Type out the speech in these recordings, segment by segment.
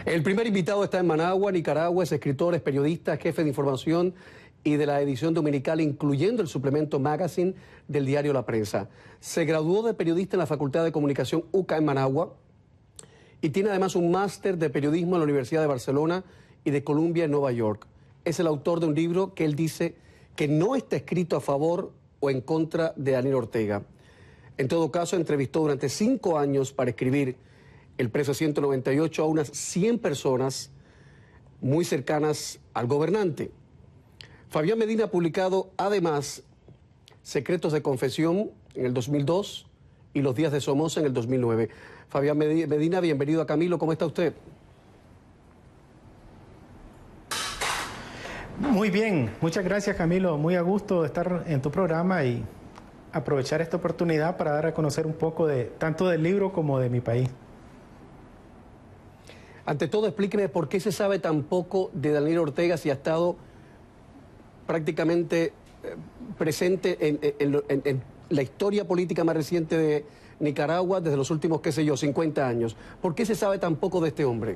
El primer invitado está en Managua, Nicaragua. Es escritor, es periodista, jefe de información y de la edición dominical, incluyendo el suplemento Magazine del diario La Prensa. Se graduó de periodista en la Facultad de Comunicación UCA en Managua y tiene además un máster de periodismo en la Universidad de Barcelona y de Columbia en Nueva York. Es el autor de un libro que él dice que no está escrito a favor o en contra de Daniel Ortega. En todo caso, entrevistó durante 5 años para escribir El Preso 198 a unas 100 personas muy cercanas al gobernante. Fabián Medina ha publicado además Secretos de Confesión en el 2002 y Los Días de Somoza en el 2009. Fabián Medina, bienvenido a Camilo. ¿Cómo está usted? Muy bien, muchas gracias Camilo. Muy a gusto de estar en tu programa y aprovechar esta oportunidad para dar a conocer un poco de tanto del libro como de mi país. Ante todo, explíqueme por qué se sabe tan poco de Daniel Ortega si ha estado prácticamente presente en la historia política más reciente de Nicaragua desde los últimos, qué sé yo, 50 años. ¿Por qué se sabe tan poco de este hombre?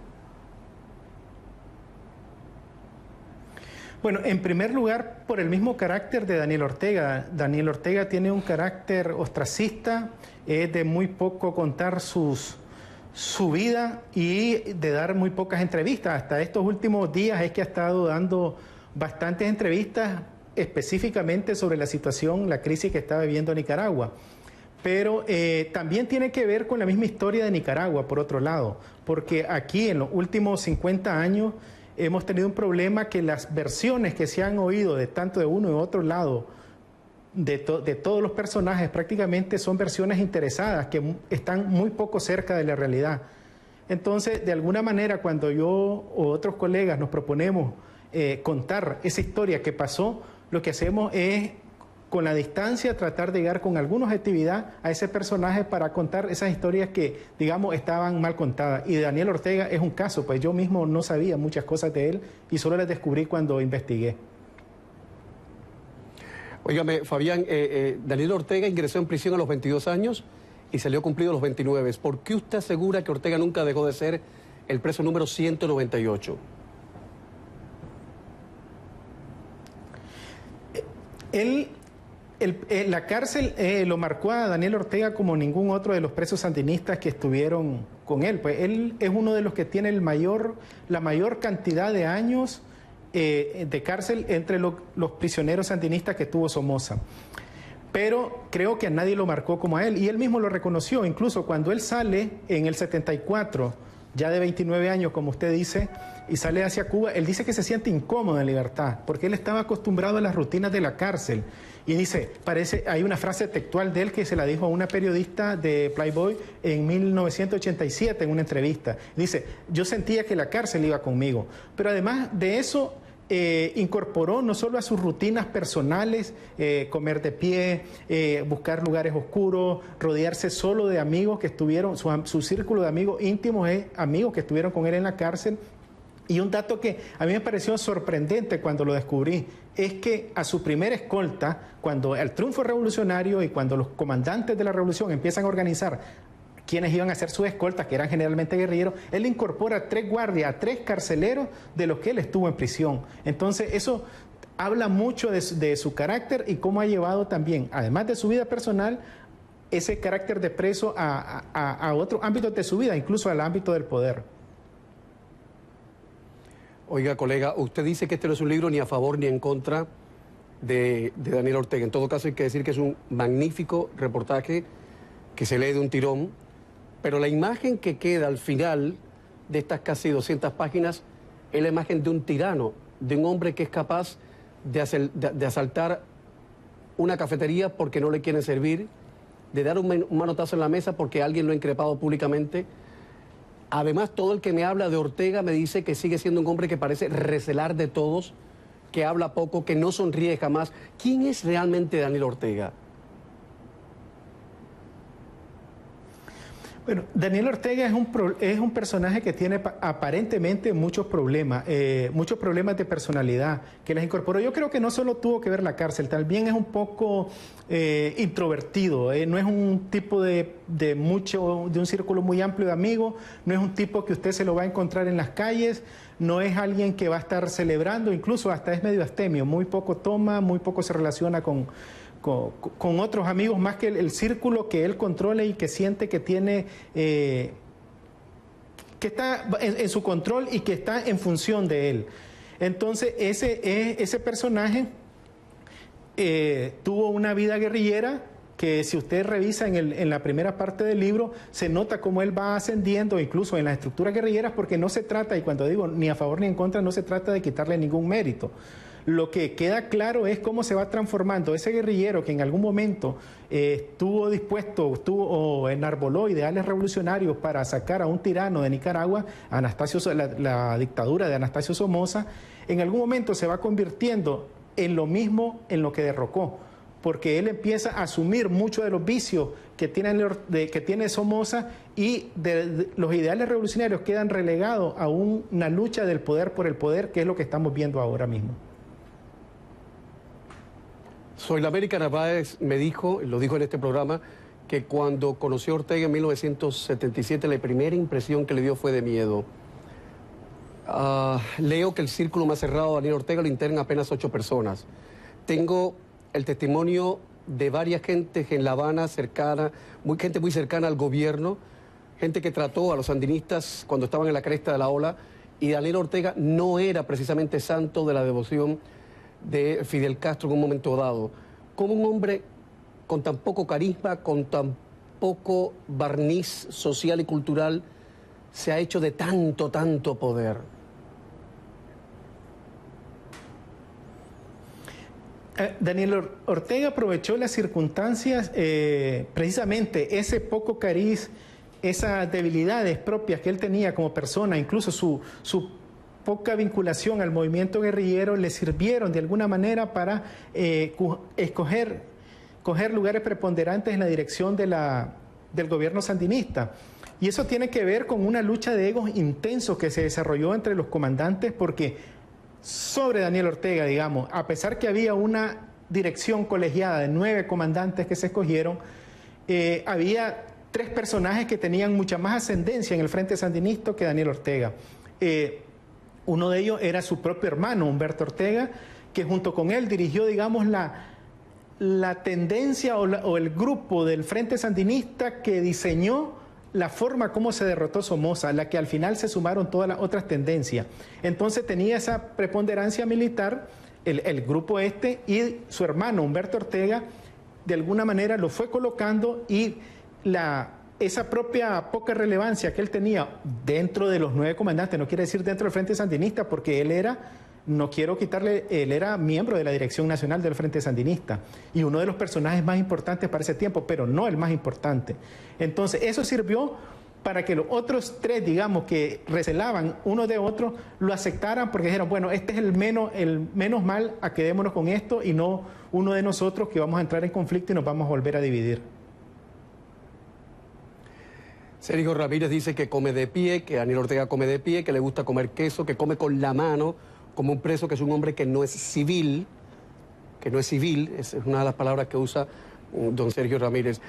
Bueno, en primer lugar, por el mismo carácter de Daniel Ortega. Daniel Ortega tiene un carácter ostracista, es de muy poco contar su vida y de dar muy pocas entrevistas. Hasta estos últimos días es que ha estado dando bastantes entrevistas específicamente sobre la situación, la crisis que está viviendo Nicaragua. Pero también tiene que ver con la misma historia de Nicaragua, por otro lado, porque aquí en los últimos 50 años hemos tenido un problema que las versiones que se han oído de tanto de uno y otro lado, de todos los personajes, prácticamente son versiones interesadas que están muy poco cerca de la realidad. Entonces, de alguna manera, cuando yo o otros colegas nos proponemos contar esa historia que pasó, lo que hacemos es, con la distancia, tratar de llegar con alguna objetividad a ese personaje para contar esas historias que, digamos, estaban mal contadas. Y Daniel Ortega es un caso, pues yo mismo no sabía muchas cosas de él y solo las descubrí cuando investigué. Óigame, Fabián, Daniel Ortega ingresó en prisión a los 22 años y salió cumplido a los 29. ¿Por qué usted asegura que Ortega nunca dejó de ser el preso número 198? La cárcel lo marcó a Daniel Ortega como ningún otro de los presos sandinistas que estuvieron con él. Pues él es uno de los que tiene la mayor cantidad de años de cárcel entre los prisioneros sandinistas que tuvo Somoza. Pero creo que a nadie lo marcó como a él, y él mismo lo reconoció. Incluso cuando él sale en el 74, ya de 29 años, como usted dice, y sale hacia Cuba, él dice que se siente incómodo en libertad, porque él estaba acostumbrado a las rutinas de la cárcel. Y dice, hay una frase textual de él que se la dijo a una periodista de Playboy en 1987 en una entrevista. Dice, yo sentía que la cárcel iba conmigo. Pero además de eso, incorporó no solo a sus rutinas personales, comer de pie, buscar lugares oscuros, rodearse solo de amigos que estuvieron, su círculo de amigos íntimos es amigos que estuvieron con él en la cárcel. Y un dato que a mí me pareció sorprendente cuando lo descubrí, es que a su primera escolta, cuando el triunfo revolucionario y cuando los comandantes de la revolución empiezan a organizar quienes iban a ser sus escoltas, que eran generalmente guerrilleros, él incorpora a 3 guardias, a 3 carceleros de los que él estuvo en prisión. Entonces eso habla mucho de su carácter y cómo ha llevado también, además de su vida personal, ese carácter de preso a otros ámbitos de su vida, incluso al ámbito del poder. Oiga, colega, usted dice que este no es un libro ni a favor ni en contra de Daniel Ortega. En todo caso, hay que decir que es un magnífico reportaje que se lee de un tirón, pero la imagen que queda al final de estas casi 200 páginas es la imagen de un tirano, de un hombre que es capaz de asaltar una cafetería porque no le quieren servir, de dar un manotazo en la mesa porque alguien lo ha increpado públicamente. Además, todo el que me habla de Ortega me dice que sigue siendo un hombre que parece recelar de todos, que habla poco, que no sonríe jamás. ¿Quién es realmente Daniel Ortega? Bueno, Daniel Ortega es un personaje que tiene aparentemente muchos problemas de personalidad que les incorporó. Yo creo que no solo tuvo que ver la cárcel, también es un poco introvertido, no es un tipo de un círculo muy amplio de amigos, no es un tipo que usted se lo va a encontrar en las calles, no es alguien que va a estar celebrando, incluso hasta es medio astemio, muy poco toma, muy poco se relaciona con otros amigos, más que el círculo que él controla y que siente que tiene, que está en su control y que está en función de él. Entonces, ese personaje tuvo una vida guerrillera que, si usted revisa en la primera parte del libro, se nota cómo él va ascendiendo, incluso en las estructuras guerrilleras, porque no se trata, y cuando digo ni a favor ni en contra, no se trata de quitarle ningún mérito. Lo que queda claro es cómo se va transformando ese guerrillero que en algún momento estuvo dispuesto o enarboló ideales revolucionarios para sacar a un tirano de Nicaragua, la dictadura de Anastasio Somoza, en algún momento se va convirtiendo en lo mismo en lo que derrocó, porque él empieza a asumir muchos de los vicios que tiene Somoza, y los ideales revolucionarios quedan relegados a una lucha del poder por el poder, que es lo que estamos viendo ahora mismo. Soy la América Narváez me dijo, lo dijo en este programa, que cuando conoció a Ortega en 1977, la primera impresión que le dio fue de miedo. Leo que el círculo más cerrado de Daniel Ortega lo integran apenas 8 personas. Tengo el testimonio de varias gentes en La Habana, gente muy cercana al gobierno, gente que trató a los sandinistas cuando estaban en la cresta de la ola, y Daniel Ortega no era precisamente santo de la devoción de Fidel Castro en un momento dado. ¿Cómo un hombre con tan poco carisma, con tan poco barniz social y cultural, se ha hecho de tanto poder? Daniel Ortega aprovechó las circunstancias, precisamente ese poco cariz, esas debilidades propias que él tenía como persona, incluso su poca vinculación al movimiento guerrillero, le sirvieron de alguna manera para coger lugares preponderantes en la dirección del gobierno sandinista. Y eso tiene que ver con una lucha de egos intenso que se desarrolló entre los comandantes, porque sobre Daniel Ortega, digamos, a pesar que había una dirección colegiada de 9 comandantes que se escogieron, había 3 personajes que tenían mucha más ascendencia en el frente sandinista que Daniel Ortega. Uno de ellos era su propio hermano, Humberto Ortega, que junto con él dirigió, digamos, la tendencia o el grupo del Frente Sandinista que diseñó la forma como se derrotó Somoza, la que al final se sumaron todas las otras tendencias. Entonces tenía esa preponderancia militar, el grupo y su hermano Humberto Ortega, de alguna manera lo fue colocando, y esa propia poca relevancia que él tenía dentro de los 9 comandantes, no quiere decir dentro del Frente Sandinista, porque él era miembro de la Dirección Nacional del Frente Sandinista y uno de los personajes más importantes para ese tiempo, pero no el más importante. Entonces, eso sirvió para que los otros 3, digamos, que recelaban uno de otro, lo aceptaran, porque dijeron, bueno, este es el menos mal, quedémonos con esto, y no uno de nosotros que vamos a entrar en conflicto y nos vamos a volver a dividir. Sergio Ramírez dice que come de pie, que Daniel Ortega come de pie, que le gusta comer queso, que come con la mano, como un preso, que es un hombre que no es civil, es una de las palabras que usa don Sergio Ramírez.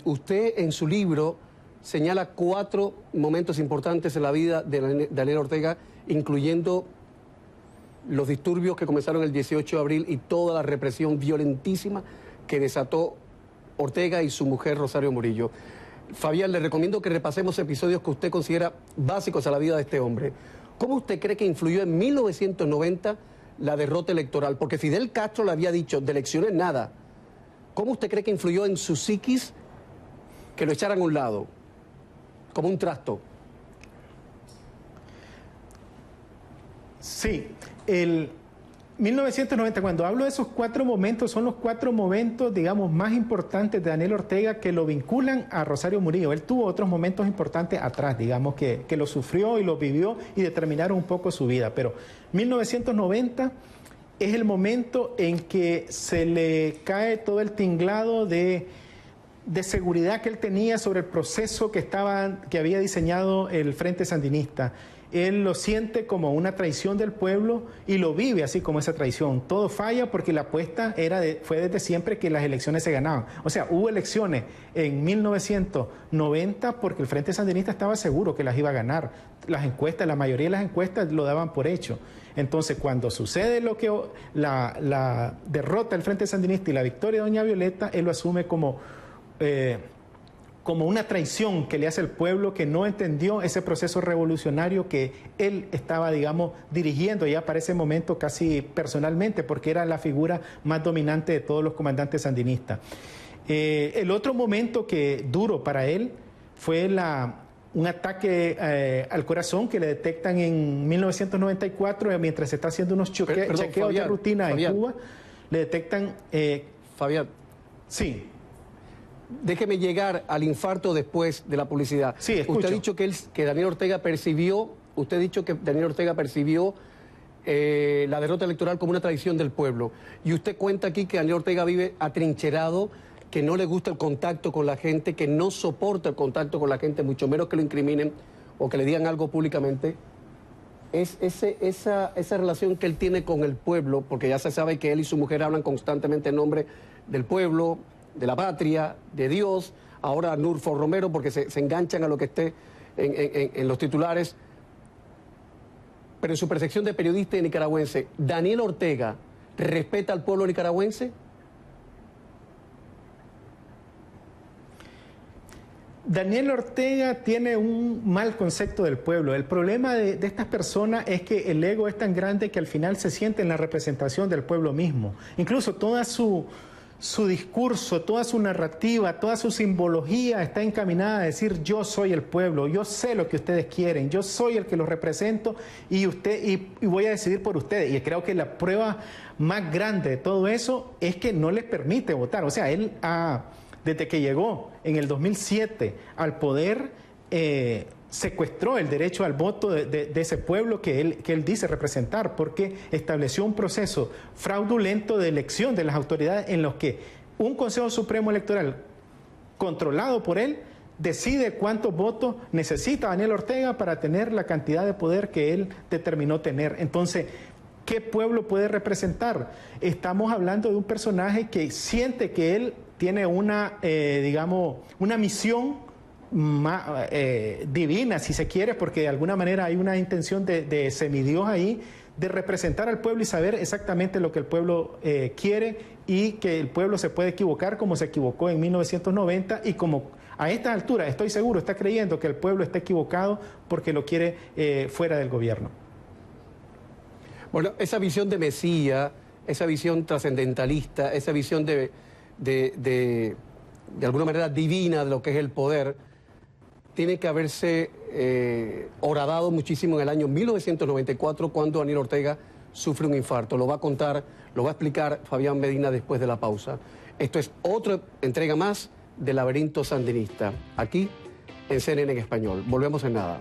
Usted en su libro señala 4 momentos importantes en la vida de Daniel Ortega, incluyendo los disturbios que comenzaron el 18 de abril y toda la represión violentísima que desató Ortega y su mujer Rosario Murillo. Fabián, le recomiendo que repasemos episodios que usted considera básicos a la vida de este hombre. ¿Cómo usted cree que influyó en 1990 la derrota electoral? Porque Fidel Castro le había dicho, de elecciones nada. ¿Cómo usted cree que influyó en su psiquis que lo echaran a un lado, como un trasto? Sí, 1990, cuando hablo de esos 4 momentos, son los 4 momentos, digamos, más importantes de Daniel Ortega, que lo vinculan a Rosario Murillo. Él tuvo otros momentos importantes atrás, digamos, que lo sufrió y lo vivió y determinaron un poco su vida. Pero 1990 es el momento en que se le cae todo el tinglado de de seguridad que él tenía sobre el proceso que había diseñado el Frente Sandinista. Él lo siente como una traición del pueblo y lo vive así como esa traición. Todo falla porque la apuesta fue desde siempre que las elecciones se ganaban. O sea, hubo elecciones en 1990 porque el Frente Sandinista estaba seguro que las iba a ganar. Las encuestas, la mayoría de las encuestas lo daban por hecho. Entonces, cuando sucede la derrota del Frente Sandinista y la victoria de doña Violeta, él lo asume como una traición que le hace el pueblo, que no entendió ese proceso revolucionario que él estaba, digamos, dirigiendo ya para ese momento casi personalmente, porque era la figura más dominante de todos los comandantes sandinistas. El otro momento duro para él fue un ataque al corazón que le detectan en 1994, mientras se está haciendo unos chequeos de rutina en Cuba, le detectan... Fabián. Sí. Déjeme llegar al infarto después de la publicidad. Sí, escucho. Usted ha dicho que Daniel Ortega percibió, la derrota electoral como una traición del pueblo. Y usted cuenta aquí que Daniel Ortega vive atrincherado, que no le gusta el contacto con la gente, que no soporta el contacto con la gente, mucho menos que lo incriminen o que le digan algo públicamente. Es esa relación que él tiene con el pueblo, porque ya se sabe que él y su mujer hablan constantemente en nombre del pueblo, de la patria, de Dios, ahora Nurfo Romero, porque se enganchan a lo que esté en los titulares. Pero en su percepción de periodista y nicaragüense, ¿Daniel Ortega respeta al pueblo nicaragüense? Daniel Ortega tiene un mal concepto del pueblo. El problema de estas personas es que el ego es tan grande que al final se siente en la representación del pueblo mismo. Incluso toda su discurso, toda su narrativa, toda su simbología está encaminada a decir: yo soy el pueblo, yo sé lo que ustedes quieren, yo soy el que los represento y voy a decidir por ustedes. Y creo que la prueba más grande de todo eso es que no les permite votar. O sea, él desde que llegó en el 2007 al poder, secuestró el derecho al voto de ese pueblo que él dice representar, porque estableció un proceso fraudulento de elección de las autoridades en los que un Consejo Supremo Electoral controlado por él decide cuántos votos necesita Daniel Ortega para tener la cantidad de poder que él determinó tener. Entonces, ¿qué pueblo puede representar? Estamos hablando de un personaje que siente que él tiene una misión divina, si se quiere, porque de alguna manera hay una intención de semidios ahí, de representar al pueblo y saber exactamente lo que el pueblo quiere, y que el pueblo se puede equivocar como se equivocó en 1990 y como a esta altura, estoy seguro, está creyendo que el pueblo está equivocado porque lo quiere fuera del gobierno. Bueno, esa visión de Mesías, esa visión trascendentalista, esa visión de alguna manera divina de lo que es el poder, tiene que haberse horadado muchísimo en el año 1994, cuando Daniel Ortega sufre un infarto. Lo va a contar, lo va a explicar Fabián Medina después de la pausa. Esto es otra entrega más del Laberinto Sandinista, aquí en CNN en Español. Volvemos en nada.